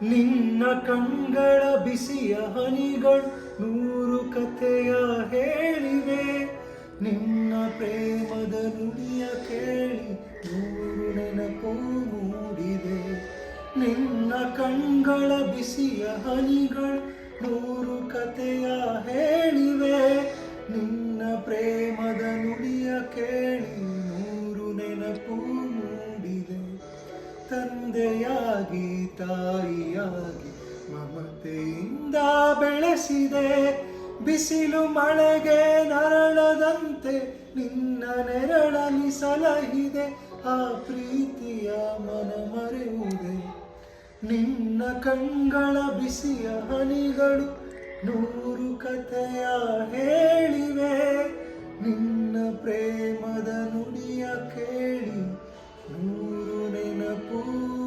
ನಿನ್ನ ಕಣ್ಗಳ ಬಿಸಿಯ ಹನಿಗಳು ನೂರು ಕಥೆಯ ಹೇಳಿವೆ. ನಿನ್ನ ಪ್ರೇಮದ ನುಡಿಯ ಕೇಳಿ ನೂರು ನೆನಪು ಮೂಡಿದೆ. ನಿನ್ನ ಕಣ್ಗಳ ಬಿಸಿಯ ಹನಿಗಳು ನೂರು ಕಥೆಯ ಹೇಳಿವೆ. ನಿನ್ನ ಪ್ರೇಮದ ನುಡಿಯ ಕೇಳಿ ನೂರು ನೆನಪು ಮೂಡಿದೆ. ತಂದೆಯಾಗಿ ತಾಯಿಯಾಗಿ ಮಮತೆಯಿಂದ ಬೆಳೆಸಿದೆ. ಬಿಸಿಲು ಮಳೆಗೆ ನರಳದಂತೆ ನಿನ್ನ ನೆರಳಲಿ ಸಲಹಿದೆ. ಆ ಪ್ರೀತಿಯ ಮನ ಮರೆಯುವುದೇ. ನಿನ್ನ ಕಣ್ಗಳ ಬಿಸಿಯ ಹನಿಗಳು ನೂರು ಕಥೆಯ ಹೇಳಿವೆ. ನಿನ್ನ ಪ್ರೇಮದ ನುಡಿಯ ಕೇಳಿ ನೂರು ನೆನಪು